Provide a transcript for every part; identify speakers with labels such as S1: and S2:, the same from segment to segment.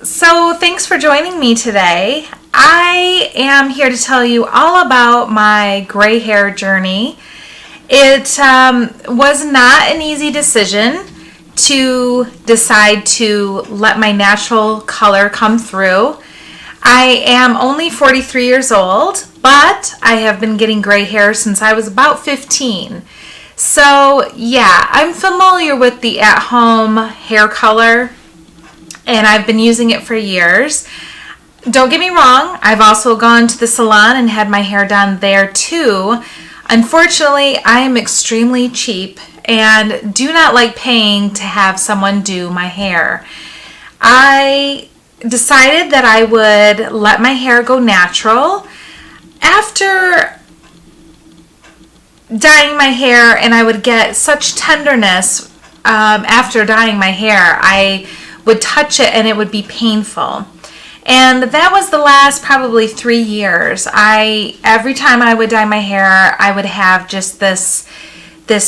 S1: So thanks for joining me today. I am here to tell you all about my gray hair journey. It was not an easy decision to decide to let my natural color come through. I am only 43 years old, but I have been getting gray hair since I was about 15. So yeah, I'm familiar with the at-home hair color, and I've been using it for years. Don't get me wrong, I've also gone to the salon and had my hair done there too. Unfortunately, I am extremely cheap and do not like paying to have someone do my hair. I decided that I would let my hair go natural after dyeing my hair, and I would get such tenderness after dyeing my hair. I would touch it and it would be painful. And that was the last probably 3 years. Every time I would dye my hair, I would have just this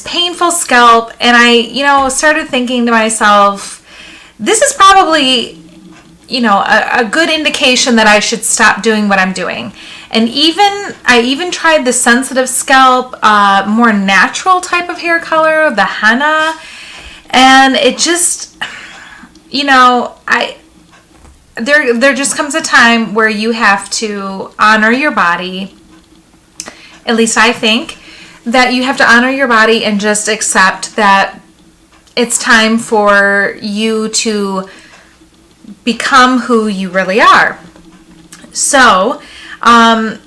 S1: painful scalp, and I started thinking to myself, this is probably a good indication that I should stop doing what I'm doing. And I even tried the sensitive scalp, more natural type of hair color, the henna, and it just, there just comes a time where you have to honor your body. At least I think that you have to honor your body and just accept that it's time for you to become who you really are. So, I'm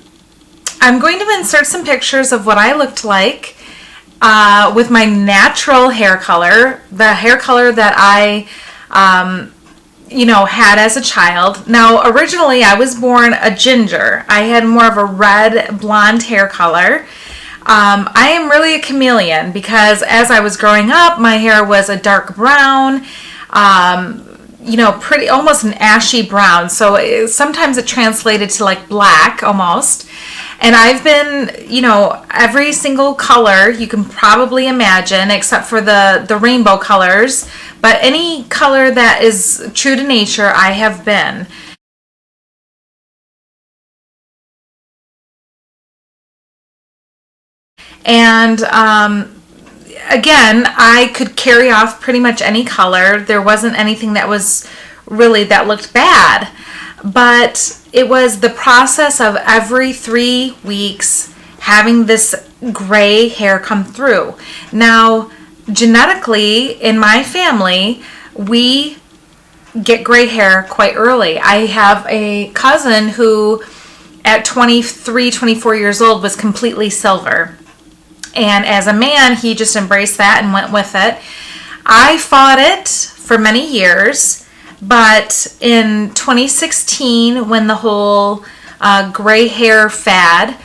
S1: going to insert some pictures of what I looked like with my natural hair color, the hair color that I had as a child. Now, originally I was born a ginger. I had more of a red blonde hair color. I am really a chameleon because as I was growing up, my hair was a dark brown, pretty, almost an ashy brown. So sometimes it translated to like black almost. And I've been, every single color you can probably imagine, except for the rainbow colors. But any color that is true to nature, I have been. And again, I could carry off pretty much any color. There wasn't anything that looked bad. But it was the process of every 3 weeks having this gray hair come through. Now, genetically, in my family, we get gray hair quite early. I have a cousin who, at 23, 24 years old, was completely silver. And as a man, he just embraced that and went with it. I fought it for many years. But in 2016, when the whole gray hair fad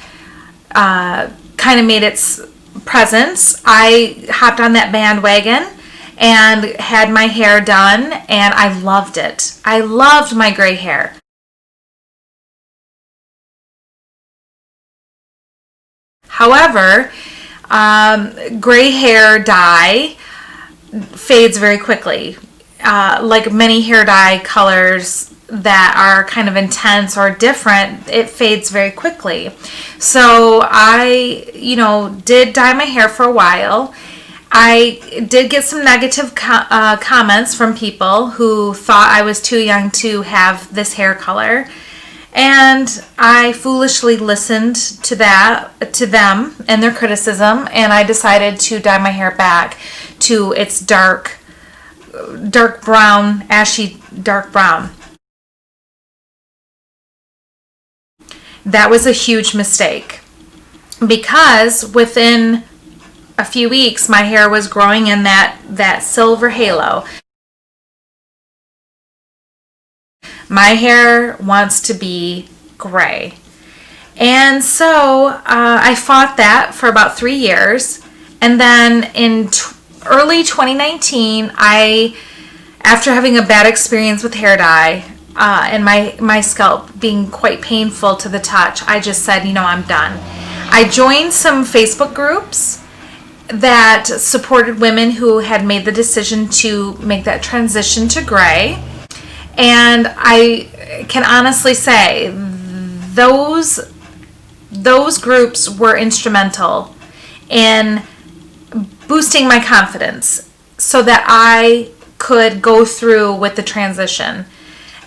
S1: kind of made its presence, I hopped on that bandwagon and had my hair done, and I loved it. I loved my gray hair. However, gray hair dye fades very quickly. Like many hair dye colors that are kind of intense or different, it fades very quickly. So I, did dye my hair for a while. I did get some negative comments from people who thought I was too young to have this hair color. And I foolishly listened to them and their criticism, and I decided to dye my hair back to its dark brown, ashy dark brown. That was a huge mistake because within a few weeks my hair was growing in that silver halo. My hair wants to be gray. And so I fought that for about 3 years, and then in early 2019, after having a bad experience with hair dye and my scalp being quite painful to the touch, I just said, I'm done. I joined some Facebook groups that supported women who had made the decision to make that transition to gray. And I can honestly say those groups were instrumental in boosting my confidence so that I could go through with the transition.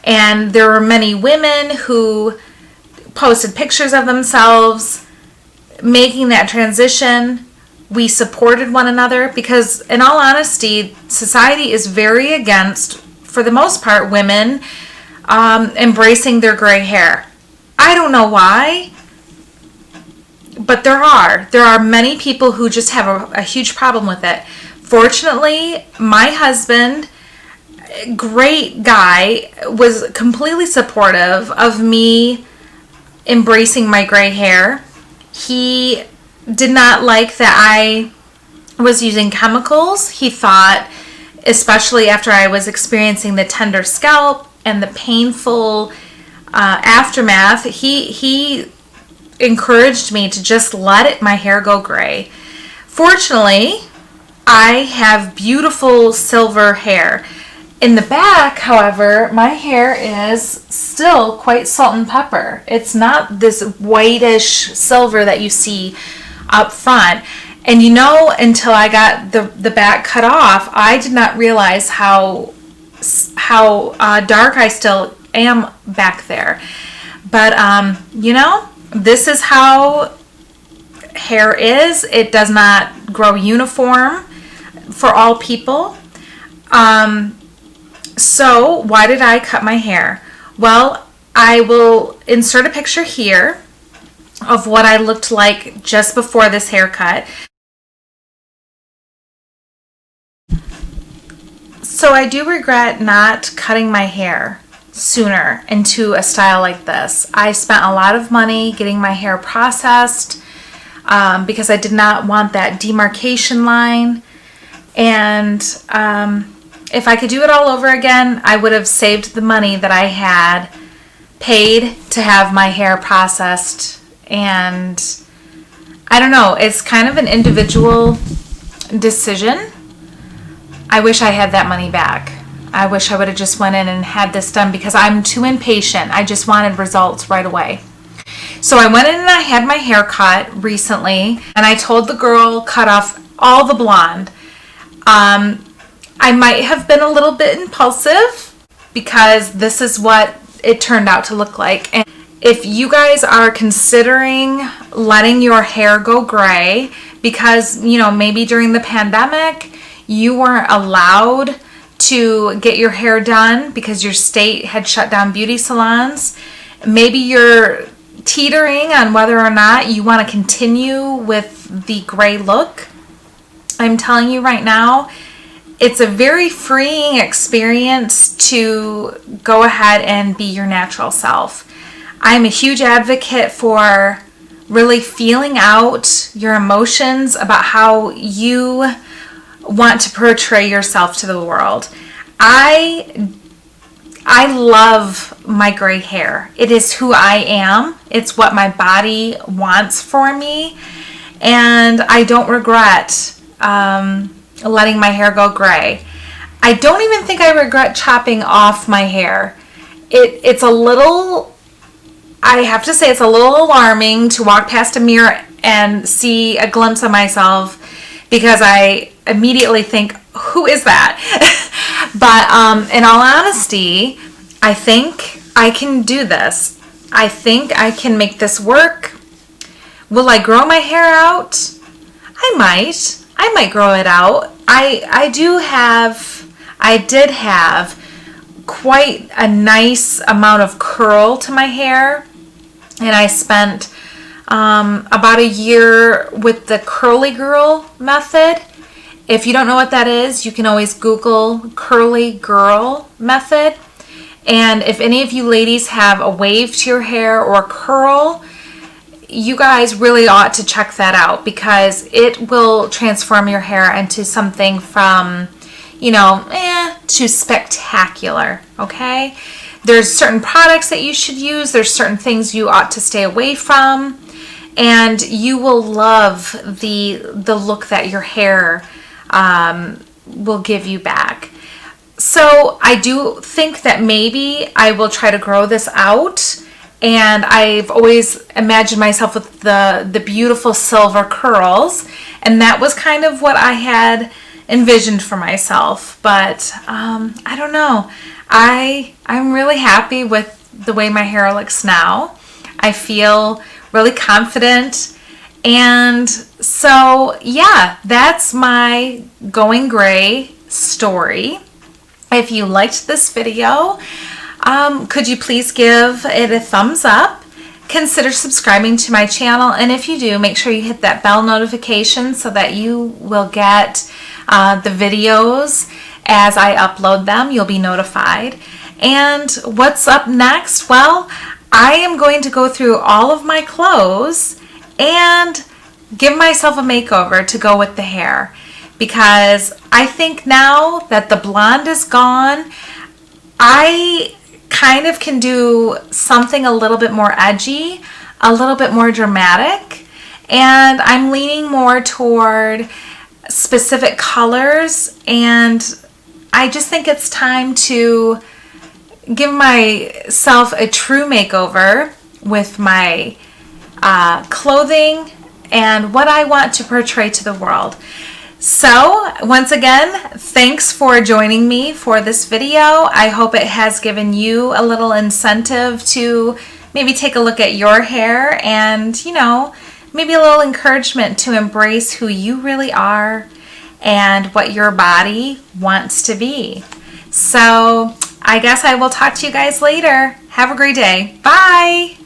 S1: And there were many women who posted pictures of themselves making that transition. We supported one another because, in all honesty, society is very against, for the most part, women embracing their gray hair. I don't know why, but there are many people who just have a huge problem with it. Fortunately, my husband, great guy, was completely supportive of me embracing my gray hair. He did not like that I was using chemicals. He thought, especially after I was experiencing the tender scalp and the painful aftermath, he encouraged me to just let my hair go gray. Fortunately, I have beautiful silver hair. In the back, however, my hair is still quite salt and pepper. It's not this whitish silver that you see up front. And until I got the back cut off, I did not realize how dark I still am back there. But, this is how hair is. It does not grow uniform for all people. So why did I cut my hair? Well, I will insert a picture here of what I looked like just before this haircut. So I do regret not cutting my hair sooner into a style like this. I spent a lot of money getting my hair processed because I did not want that demarcation line. And if I could do it all over again, I would have saved the money that I had paid to have my hair processed. And I don't know, it's kind of an individual decision. I wish I had that money back. I wish I would have just went in and had this done because I'm too impatient. I just wanted results right away. So I went in and I had my hair cut recently, and I told the girl, cut off all the blonde. I might have been a little bit impulsive because this is what it turned out to look like. And if you guys are considering letting your hair go gray because, maybe during the pandemic you weren't allowed to get your hair done because your state had shut down beauty salons, maybe you're teetering on whether or not you want to continue with the gray look, I'm telling you right now, it's a very freeing experience to go ahead and be your natural self. I'm a huge advocate for really feeling out your emotions about how you want to portray yourself to the world. I love my gray hair. It is who I am. It's what my body wants for me. And I don't regret letting my hair go gray. I don't even think I regret chopping off my hair. It's a little, I have to say, it's a little alarming to walk past a mirror and see a glimpse of myself because I immediately think, who is that? But in all honesty, I think I can do this. I think I can make this work. Will I grow my hair out? I might grow it out. I did have quite a nice amount of curl to my hair, and I spent about a year with the curly girl method. If you don't know what that is, you can always Google curly girl method. And if any of you ladies have a wave to your hair or curl, you guys really ought to check that out because it will transform your hair into something from, to spectacular, okay? There's certain products that you should use. There's certain things you ought to stay away from. And you will love the look that your hair will give you back. So I do think that maybe I will try to grow this out. And I've always imagined myself with the beautiful silver curls. And that was kind of what I had envisioned for myself. But I don't know. I'm really happy with the way my hair looks now. I feel really confident. And so, yeah, that's my going gray story. If you liked this video, could you please give it a thumbs up? Consider subscribing to my channel, and if you do, make sure you hit that bell notification so that you will get the videos as I upload them. You'll be notified. And what's up next? Well, I am going to go through all of my clothes and give myself a makeover to go with the hair, because I think now that the blonde is gone, I kind of can do something a little bit more edgy, a little bit more dramatic, and I'm leaning more toward specific colors, and I just think it's time to give myself a true makeover with my clothing and what I want to portray to the world. So once again, thanks for joining me for this video. I hope it has given you a little incentive to maybe take a look at your hair and, you know, maybe a little encouragement to embrace who you really are and what your body wants to be. So I guess I will talk to you guys later. Have a great day. Bye.